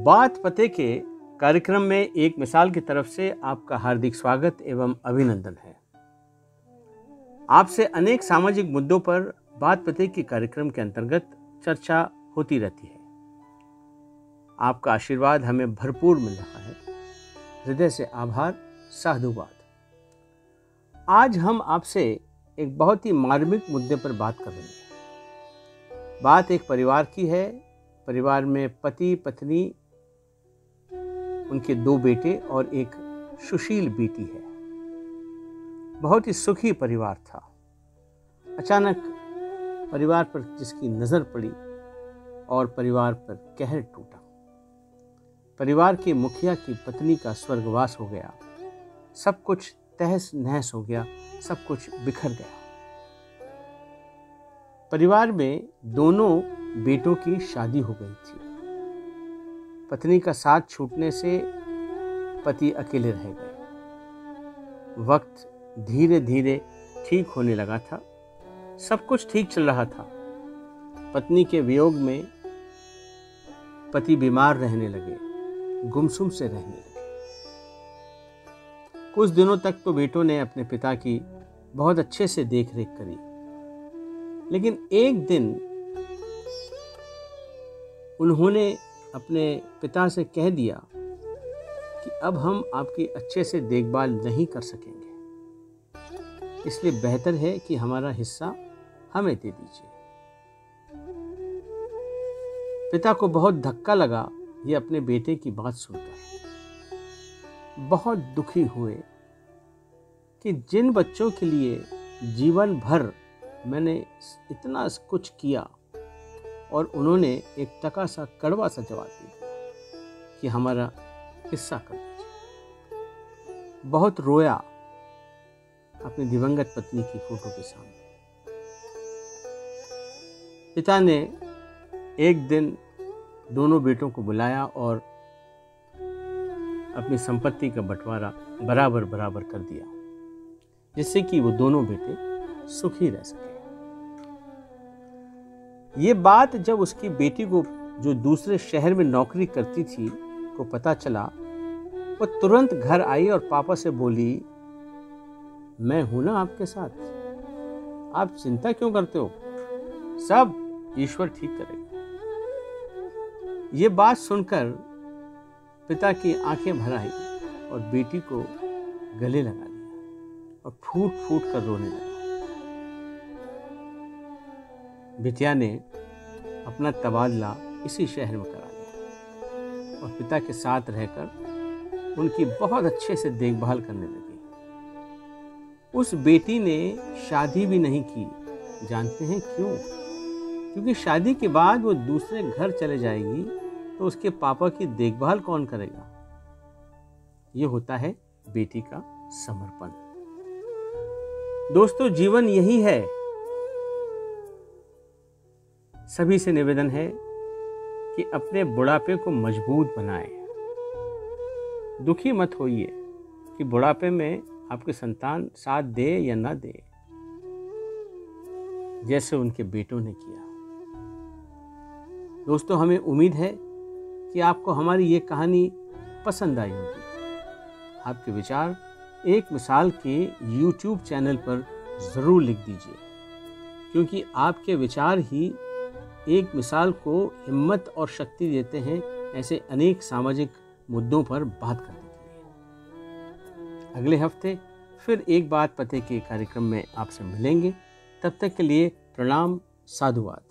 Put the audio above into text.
बात पते के कार्यक्रम में एक मिसाल की तरफ से आपका हार्दिक स्वागत एवं अभिनंदन है। आपसे अनेक सामाजिक मुद्दों पर बात पते के कार्यक्रम के अंतर्गत चर्चा होती रहती है। आपका आशीर्वाद हमें भरपूर मिल रहा है। हृदय से आभार, साधुवाद। आज हम आपसे एक बहुत ही मार्मिक मुद्दे पर बात कर रहे हैं। बात एक परिवार की है। परिवार में पति, पत्नी, उनके 2 बेटे और एक सुशील बेटी है। बहुत ही सुखी परिवार था। अचानक परिवार पर जिसकी नजर पड़ी और परिवार पर कहर टूटा। परिवार के मुखिया की पत्नी का स्वर्गवास हो गया। सब कुछ तहस नहस हो गया, सब कुछ बिखर गया। परिवार में दोनों बेटों की शादी हो गई थी। पत्नी का साथ छूटने से पति अकेले रह गए। वक्त धीरे धीरे ठीक होने लगा था। सब कुछ ठीक चल रहा था। पत्नी के वियोग में पति बीमार रहने लगे, गुमसुम से रहने लगे। कुछ दिनों तक तो बेटों ने अपने पिता की बहुत अच्छे से देखरेख करी, लेकिन एक दिन उन्होंने अपने पिता से कह दिया कि अब हम आपकी अच्छे से देखभाल नहीं कर सकेंगे, इसलिए बेहतर है कि हमारा हिस्सा हमें दे दीजिए। पिता को बहुत धक्का लगा ये अपने बेटे की बात सुनकर। बहुत दुखी हुए कि जिन बच्चों के लिए जीवन भर मैंने इतना कुछ किया और उन्होंने एक टका सा कड़वा सा जवाब दिया कि हमारा हिस्सा कर दीजिए। बहुत रोया अपनी दिवंगत पत्नी की फोटो के सामने। पिता ने एक दिन दोनों बेटों को बुलाया और अपनी संपत्ति का बंटवारा बराबर बराबर कर दिया, जिससे कि वो दोनों बेटे सुखी रह सके। ये बात जब उसकी बेटी को, जो दूसरे शहर में नौकरी करती थी, को पता चला, वो तुरंत घर आई और पापा से बोली, मैं हूं ना आपके साथ, आप चिंता क्यों करते हो, सब ईश्वर ठीक करेगा। ये बात सुनकर पिता की आंखें भर आई और बेटी को गले लगा लिया और फूट फूट कर रोने लगा। बिटिया ने अपना तबादला इसी शहर में करा लिया और पिता के साथ रहकर उनकी बहुत अच्छे से देखभाल करने लगी। उस बेटी ने शादी भी नहीं की। जानते हैं क्यों? क्योंकि शादी के बाद वो दूसरे घर चले जाएगी तो उसके पापा की देखभाल कौन करेगा। ये होता है बेटी का समर्पण। दोस्तों, जीवन यही है। सभी से निवेदन है कि अपने बुढ़ापे को मजबूत बनाएं। दुखी मत होइए कि बुढ़ापे में आपके संतान साथ दे या ना दे, जैसे उनके बेटों ने किया। दोस्तों, हमें उम्मीद है कि आपको हमारी ये कहानी पसंद आई होगी। आपके विचार एक मिसाल के YouTube चैनल पर ज़रूर लिख दीजिए, क्योंकि आपके विचार ही एक मिसाल को हिम्मत और शक्ति देते हैं ऐसे अनेक सामाजिक मुद्दों पर बात करने के लिए। अगले हफ्ते फिर एक बात पते के कार्यक्रम में आपसे मिलेंगे। तब तक के लिए प्रणाम, साधुवाद।